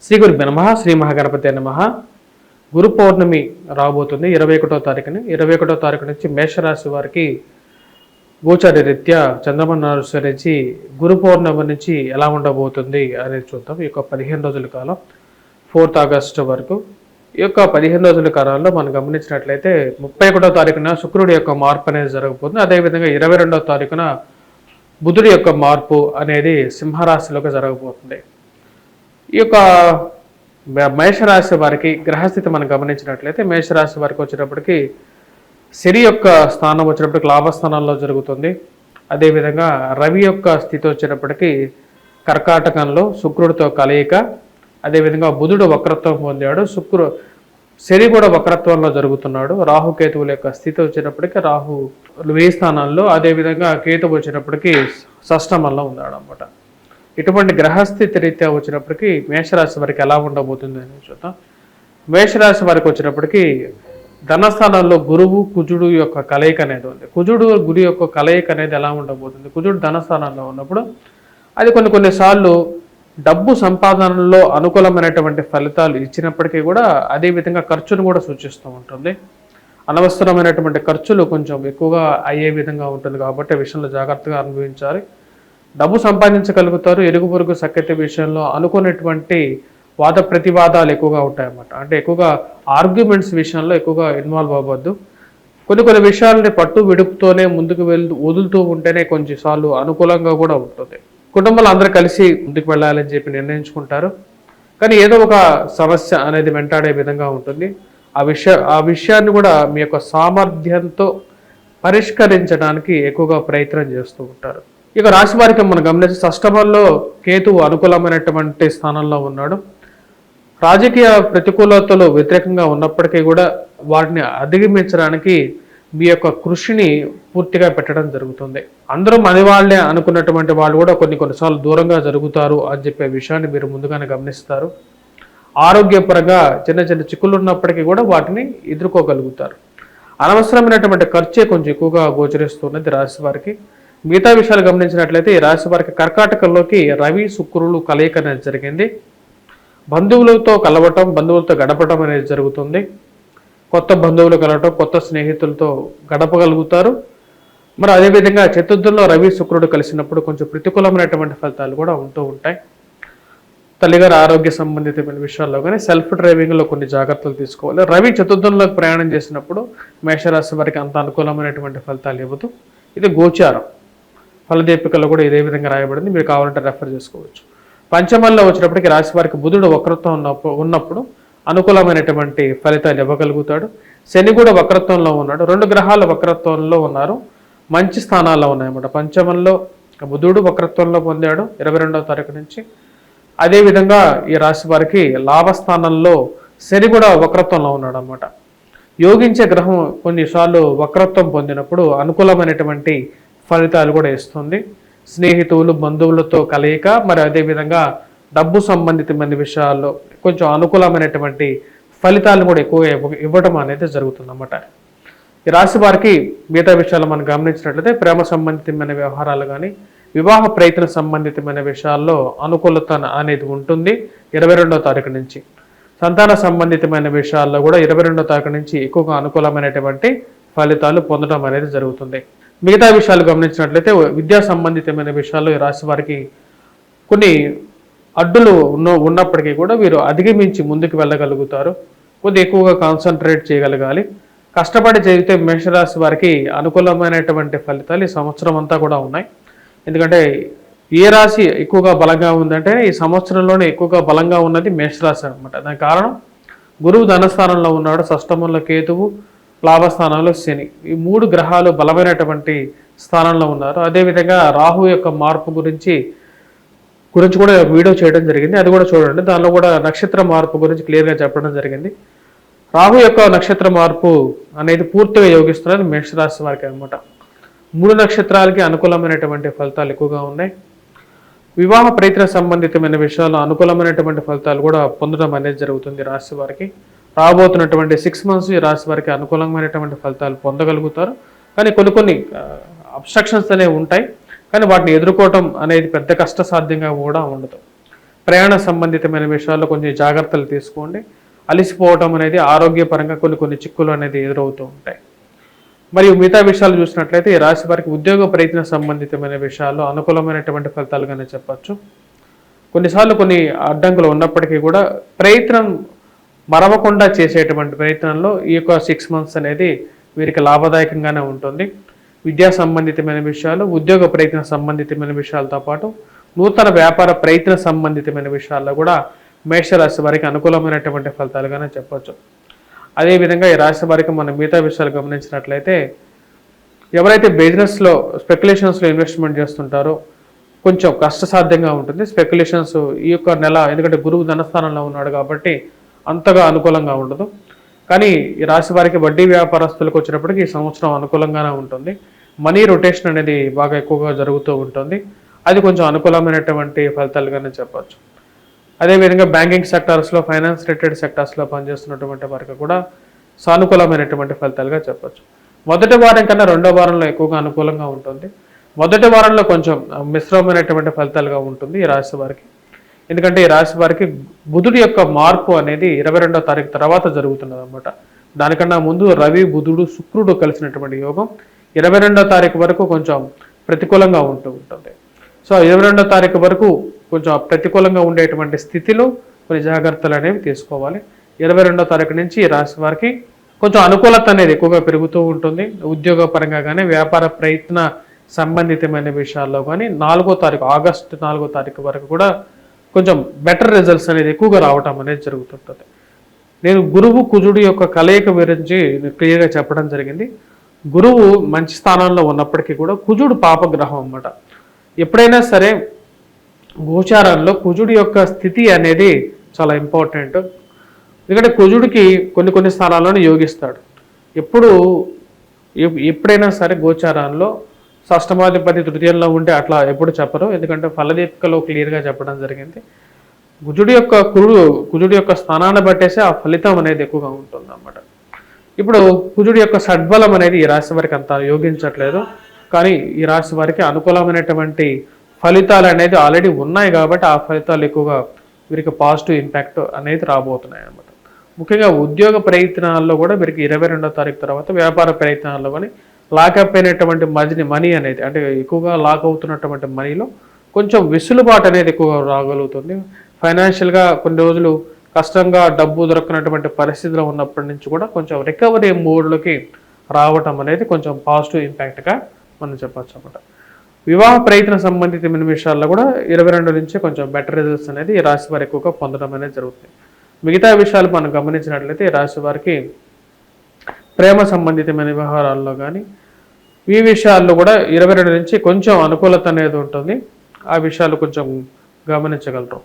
శ్రీ గురుభ్యో నమః. శ్రీ మహాగణపతి నమః. గురు పౌర్ణమి రాబోతుంది 21వ తారీఖుని. 21వ తారీఖు నుంచి మేషరాశి వారికి గోచార రీత్యా చంద్రమను అనుసరించి గురు పౌర్ణమి నుంచి ఎలా ఉండబోతుంది అనేది చూద్దాం. ఈ యొక్క 15 రోజుల కాలం 4th ఆగస్టు వరకు ఈ యొక్క 15 రోజుల కాలంలో మనం గమనించినట్లయితే 31వ తారీఖున శుక్రుడి యొక్క మార్పు అనేది జరగబోతుంది. అదేవిధంగా 22వ తారీఖున బుధుడి యొక్క మార్పు అనేది సింహరాశిలోకి జరగబోతుంది. ఈ యొక్క మేషరాశి వారికి గ్రహస్థితి మనం గమనించినట్లయితే మేషరాశి వారికి వచ్చేటప్పటికి శని యొక్క స్థానం వచ్చేటప్పటికి లాభస్థానంలో జరుగుతుంది. అదేవిధంగా రవి యొక్క స్థితి వచ్చేటప్పటికి కర్కాటకంలో శుక్రుడితో కలయిక. అదేవిధంగా బుధుడు వక్రత్వం పొందాడు, శని కూడా వక్రత్వంలో జరుగుతున్నాడు. రాహుకేతువుల యొక్క స్థితి వచ్చేటప్పటికి రాహు వ్యయ స్థానాల్లో, అదేవిధంగా కేతువు వచ్చేటప్పటికి షష్టమంలో ఉన్నాడు అన్నమాట. ఇటువంటి గ్రహస్థితి రీత్యా వచ్చినప్పటికీ మేషరాశి వారికి ఎలా ఉండబోతుంది అని చూద్దాం. మేషరాశి వారికి వచ్చినప్పటికీ ధనస్థానంలో గురువు కుజుడు యొక్క కలయిక అనేది ఉంది. కుజుడు గురు యొక్క కలయిక అనేది ఎలా ఉండబోతుంది? కుజుడు ధనస్థానంలో ఉన్నప్పుడు అది కొన్నిసార్లు డబ్బు సంపాదనలో అనుకూలమైనటువంటి ఫలితాలు ఇచ్చినప్పటికీ కూడా అదేవిధంగా ఖర్చును కూడా సూచిస్తూ ఉంటుంది. అనవసరమైనటువంటి ఖర్చులు కొంచెం ఎక్కువగా అయ్యే విధంగా ఉంటుంది కాబట్టి విషయంలో జాగ్రత్తగా అనుభవించాలి. డబ్బు సంపాదించగలుగుతారు. ఇరుగు పొరుగు సఖ్యత విషయంలో అనుకున్నటువంటి వాద ప్రతివాదాలు ఎక్కువగా ఉంటాయన్నమాట. అంటే ఎక్కువగా ఆర్గ్యుమెంట్స్ విషయంలో ఎక్కువగా ఇన్వాల్వ్ అవ్వద్దు. కొన్ని విషయాలని పట్టు విడుపుతోనే ముందుకు వదులుతూ ఉంటేనే కొన్నిసార్లు అనుకూలంగా కూడా ఉంటుంది. కుటుంబాలు అందరూ కలిసి ముందుకు వెళ్ళాలని చెప్పి నిర్ణయించుకుంటారు. కానీ ఏదో ఒక సమస్య అనేది వెంటాడే విధంగా ఉంటుంది. ఆ విషయాన్ని కూడా మీ యొక్క సామర్థ్యంతో పరిష్కరించడానికి ఎక్కువగా ప్రయత్నం చేస్తూ ఉంటారు. ఇక రాశి వారికి మనం గమనించి షష్టమంలో కేతువు అనుకూలమైనటువంటి స్థానంలో ఉన్నాడు. రాజకీయ ప్రతికూలతలు వ్యతిరేకంగా ఉన్నప్పటికీ కూడా వాటిని అధిగమించడానికి మీ యొక్క కృషిని పూర్తిగా పెట్టడం జరుగుతుంది. అందరూ మనవాళ్లే అనుకున్నటువంటి వాళ్ళు కూడా కొన్నిసార్లు దూరంగా జరుగుతారు అని చెప్పే విషయాన్ని మీరు ముందుగానే గమనిస్తారు. ఆరోగ్యపరంగా చిన్న చిక్కులు ఉన్నప్పటికీ కూడా వాటిని ఎదుర్కోగలుగుతారు. అనవసరమైనటువంటి ఖర్చే కొంచెం ఎక్కువగా గోచరిస్తున్నది రాశి వారికి. మిగతా విషయాలు గమనించినట్లయితే ఈ రాశి వారికి కర్కాటకంలోకి రవి శుక్రులు కలయిక అనేది జరిగింది. బంధువులతో కలవటం, బంధువులతో గడపటం అనేది జరుగుతుంది. కొత్త బంధువులు కలవటం, కొత్త స్నేహితులతో గడపగలుగుతారు. మరి అదేవిధంగా చతుర్థంలో రవి శుక్రుడు కలిసినప్పుడు కొంచెం ప్రతికూలమైనటువంటి ఫలితాలు కూడా ఉంటూ ఉంటాయి. తల్లిగారి ఆరోగ్య సంబంధితమైన విషయాల్లో కానీ సెల్ఫ్ డ్రైవింగ్లో కొన్ని జాగ్రత్తలు తీసుకోవాలి. రవి చతుర్థంలోకి ప్రయాణం చేసినప్పుడు మేషరాశి వారికి అంత అనుకూలమైనటువంటి ఫలితాలు ఇవ్వదు. ఇది గోచారం. ఫలదీపికలో కూడా ఇదే విధంగా రాయబడింది, మీరు కావాలంటే రెఫర్ చేసుకోవచ్చు. పంచమంలో వచ్చినప్పటికీ రాశి వారికి బుధుడు వక్రత్వం ఉన్నప్పుడు అనుకూలమైనటువంటి ఫలితాలు ఇవ్వగలుగుతాడు. శని కూడా వక్రత్వంలో ఉన్నాడు. 2 గ్రహాలు వక్రత్వంలో ఉన్నారు, మంచి స్థానాల్లో ఉన్నాయన్నమాట. పంచమంలో బుధుడు వక్రత్వంలో పొందాడు 22వ తారీఖు నుంచి. అదేవిధంగా ఈ రాశి వారికి లాభస్థానంలో శని కూడా వక్రత్వంలో ఉన్నాడు అన్నమాట. యోగించే గ్రహం కొన్నిసార్లు వక్రత్వం పొందినప్పుడు అనుకూలమైనటువంటి ఫలితాలు కూడా ఇస్తుంది. స్నేహితులు బంధువులతో కలయిక, మరి అదేవిధంగా డబ్బు సంబంధితమైన విషయాల్లో కొంచెం అనుకూలమైనటువంటి ఫలితాలను కూడా ఎక్కువ ఇవ్వడం అనేది జరుగుతుంది అన్నమాట. ఈ రాశి వారికి మిగతా విషయాలు మనం గమనించినట్లయితే ప్రేమ సంబంధితమైన వ్యవహారాలు కానీ వివాహ ప్రయత్న సంబంధితమైన విషయాల్లో అనుకూలత అనేది ఉంటుంది 22వ తారీఖు నుంచి. సంతాన సంబంధితమైన విషయాల్లో కూడా 22వ తారీఖు నుంచి ఎక్కువగా అనుకూలమైనటువంటి ఫలితాలు పొందడం అనేది జరుగుతుంది. మిగతా విషయాలు గమనించినట్లయితే విద్యా సంబంధితమైన విషయాల్లో ఈ రాశి వారికి కొన్ని అడ్డులు ఉన్నప్పటికీ కూడా వీరు అధిగమించి ముందుకు వెళ్ళగలుగుతారు. కొద్దిగా ఎక్కువగా కాన్సన్ట్రేట్ చేయగలగాలి. కష్టపడి చేస్తే మేషరాశి వారికి అనుకూలమైనటువంటి ఫలితాలు ఈ సంవత్సరం అంతా కూడా ఉన్నాయి. ఎందుకంటే ఏ రాశి ఎక్కువగా బలంగా ఉందంటే ఈ సంవత్సరంలోనే ఎక్కువగా బలంగా ఉన్నది మేషరాశి అనమాట. దానికి కారణం గురువు ధనస్థానంలో ఉన్నాడు, షష్టమంలో కేతువు, లాభస్థానంలో శని. ఈ 3 గ్రహాలు బలమైనటువంటి స్థానంలో ఉన్నారు. అదేవిధంగా రాహు యొక్క మార్పు గురించి కూడా వీడియో చేయడం జరిగింది, అది కూడా చూడండి. దానిలో కూడా నక్షత్ర మార్పు గురించి క్లియర్గా చెప్పడం జరిగింది. రాహు యొక్క నక్షత్ర మార్పు అనేది పూర్తిగా యోగిస్తున్నది మేషరాశి వారికి అనమాట. 3 నక్షత్రాలకి అనుకూలమైనటువంటి ఫలితాలు ఎక్కువగా ఉన్నాయి. వివాహ ప్రయత్న సంబంధితమైన విషయాల్లో అనుకూలమైనటువంటి ఫలితాలు కూడా పొందడం అనేది జరుగుతుంది రాశి వారికి. రాబోతున్నటువంటి 6 months ఈ రాశి వారికి అనుకూలమైనటువంటి ఫలితాలు పొందగలుగుతారు. కానీ కొన్ని అబ్స్ట్రక్షన్స్ అనేవి ఉంటాయి. కానీ వాటిని ఎదుర్కోవటం అనేది పెద్ద కష్టసాధ్యంగా కూడా ఉండదు. ప్రయాణ సంబంధితమైన విషయాల్లో కొంచెం జాగ్రత్తలు తీసుకోండి. అలసిపోవటం అనేది ఆరోగ్యపరంగా కొన్ని చిక్కులు అనేది ఎదురవుతూ ఉంటాయి. మరియు మిగతా విషయాలు చూసినట్లయితే ఈ రాశి వారికి ఉద్యోగ ప్రయత్న సంబంధితమైన విషయాల్లో అనుకూలమైనటువంటి ఫలితాలుగానే చెప్పచ్చు. కొన్నిసార్లు కొన్ని అడ్డంకులు ఉన్నప్పటికీ కూడా ప్రయత్నం మరవకుండా చేసేటువంటి ప్రయత్నంలో ఈ యొక్క 6 months అనేది వీరికి లాభదాయకంగానే ఉంటుంది. విద్యా సంబంధితమైన విషయాలు, ఉద్యోగ ప్రయత్న సంబంధితమైన విషయాలతో పాటు నూతన వ్యాపార ప్రయత్న సంబంధితమైన విషయాల్లో కూడా మేషరాశి వారికి అనుకూలమైనటువంటి ఫలితాలుగానే చెప్పచ్చు. అదేవిధంగా ఈ రాశి వారికి మనం మిగతా విషయాలు గమనించినట్లయితే ఎవరైతే బిజినెస్లో స్పెక్యులేషన్స్లో ఇన్వెస్ట్మెంట్ చేస్తుంటారో కొంచెం కష్టసాధ్యంగా ఉంటుంది. స్పెక్యులేషన్స్ ఈ యొక్క నెల, ఎందుకంటే గురువు ధనస్థానంలో ఉన్నాడు కాబట్టి అంతగా అనుకూలంగా ఉండదు. కానీ ఈ రాశి వారికి వడ్డీ వ్యాపారస్తులకు వచ్చినప్పటికీ ఈ సంవత్సరం అనుకూలంగానే ఉంటుంది. మనీ రొటేషన్ అనేది బాగా ఎక్కువగా జరుగుతూ ఉంటుంది. అది కొంచెం అనుకూలమైనటువంటి ఫలితాలుగానే చెప్పచ్చు. అదేవిధంగా బ్యాంకింగ్ సెక్టార్స్లో, ఫైనాన్స్ రిలేటెడ్ సెక్టార్స్లో పనిచేస్తున్నటువంటి వారికి కూడా సానుకూలమైనటువంటి ఫలితాలుగా చెప్పచ్చు. మొదటి వారం కన్నా రెండో వారంలో ఎక్కువగా అనుకూలంగా ఉంటుంది. మొదటి వారంలో కొంచెం మిశ్రమమైనటువంటి ఫలితాలుగా ఉంటుంది ఈ రాశి వారికి. ఎందుకంటే ఈ రాశి వారికి బుధుడి యొక్క మార్పు అనేది 22వ తారీఖు తర్వాత జరుగుతున్నది అనమాట. దానికన్నా ముందు రవి, బుధుడు, శుక్రుడు కలిసినటువంటి యోగం 22వ తారీఖు వరకు కొంచెం ప్రతికూలంగా ఉంటుంది. సో 22వ తారీఖు వరకు కొంచెం ప్రతికూలంగా ఉండేటువంటి స్థితిలో కొన్ని జాగ్రత్తలు అనేవి తీసుకోవాలి. 22వ తారీఖు నుంచి ఈ రాశి వారికి కొంచెం అనుకూలత అనేది ఎక్కువగా పెరుగుతూ ఉంటుంది. ఉద్యోగ పరంగా కానీ, వ్యాపార ప్రయత్న సంబంధితమైన విషయాల్లో కానీ ఆగస్టు 4వ తారీఖు వరకు కూడా కొంచెం బెటర్ రిజల్ట్స్ అనేది ఎక్కువగా రావటం అనేది జరుగుతుంటుంది. నేను గురువు కుజుడు యొక్క కలయిక గురించి క్లియర్గా చెప్పడం జరిగింది. గురువు మంచి స్థానంలో ఉన్నప్పటికీ కూడా కుజుడు పాపగ్రహం అన్నమాట. ఎప్పుడైనా సరే గోచారంలో కుజుడి యొక్క స్థితి అనేది చాలా ఇంపార్టెంట్. ఎందుకంటే కుజుడికి కొన్ని స్థానాలను యోగిస్తాడు. ఎప్పుడైనా సరే గోచారంలో షష్టమాధిపతి తృతీయంలో ఉంటే అట్లా ఎప్పుడు చెప్పరు. ఎందుకంటే ఫలదీపికలో క్లియర్గా చెప్పడం జరిగింది. కుజుడి యొక్క స్థానాన్ని బట్టేసి ఆ ఫలితం అనేది ఎక్కువగా ఉంటుంది అన్నమాట. ఇప్పుడు కుజుడి యొక్క షడ్బలం అనేది ఈ రాశి వారికి అంత యోగించట్లేదు. కానీ ఈ రాశి వారికి అనుకూలమైనటువంటి ఫలితాలు అనేది ఆల్రెడీ ఉన్నాయి కాబట్టి ఆ ఫలితాలు ఎక్కువగా వీరికి పాజిటివ్ ఇంపాక్ట్ అనేది రాబోతున్నాయి అన్నమాట. ముఖ్యంగా ఉద్యోగ ప్రయత్నాల్లో కూడా వీరికి 22వ తారీఖు తర్వాత వ్యాపార ప్రయత్నాల్లో కానీ లాకప్ అయినటువంటి మనీ అనేది, అంటే ఎక్కువగా లాక్ అవుతున్నటువంటి మనీలో కొంచెం వెసులుబాటు అనేది ఎక్కువగా రాగలుగుతుంది. ఫైనాన్షియల్గా కొన్ని రోజులు కష్టంగా డబ్బు దొరకనటువంటి పరిస్థితిలో ఉన్నప్పటి నుంచి కూడా కొంచెం రికవరీ మోడ్లోకి రావటం అనేది కొంచెం పాజిటివ్ ఇంపాక్ట్గా మనం చెప్పచ్చు అన్నమాట. వివాహ ప్రయత్న సంబంధితమైన విషయాల్లో కూడా 22 నుంచి కొంచెం బెటర్ రిజల్ట్స్ అనేది ఈ రాశి వారు ఎక్కువగా పొందడం అనేది జరుగుతుంది. మిగతా విషయాలు మనం గమనించినట్లయితే ఈ రాశి వారికి ప్రేమ సంబంధితమైన వ్యవహారాల్లో కానీ ఈ విషయాల్లో కూడా 22 నుంచి కొంచెం అనుకూలత అనేది ఉంటుంది. ఆ విషయాలు కొంచెం గమనించగలరు.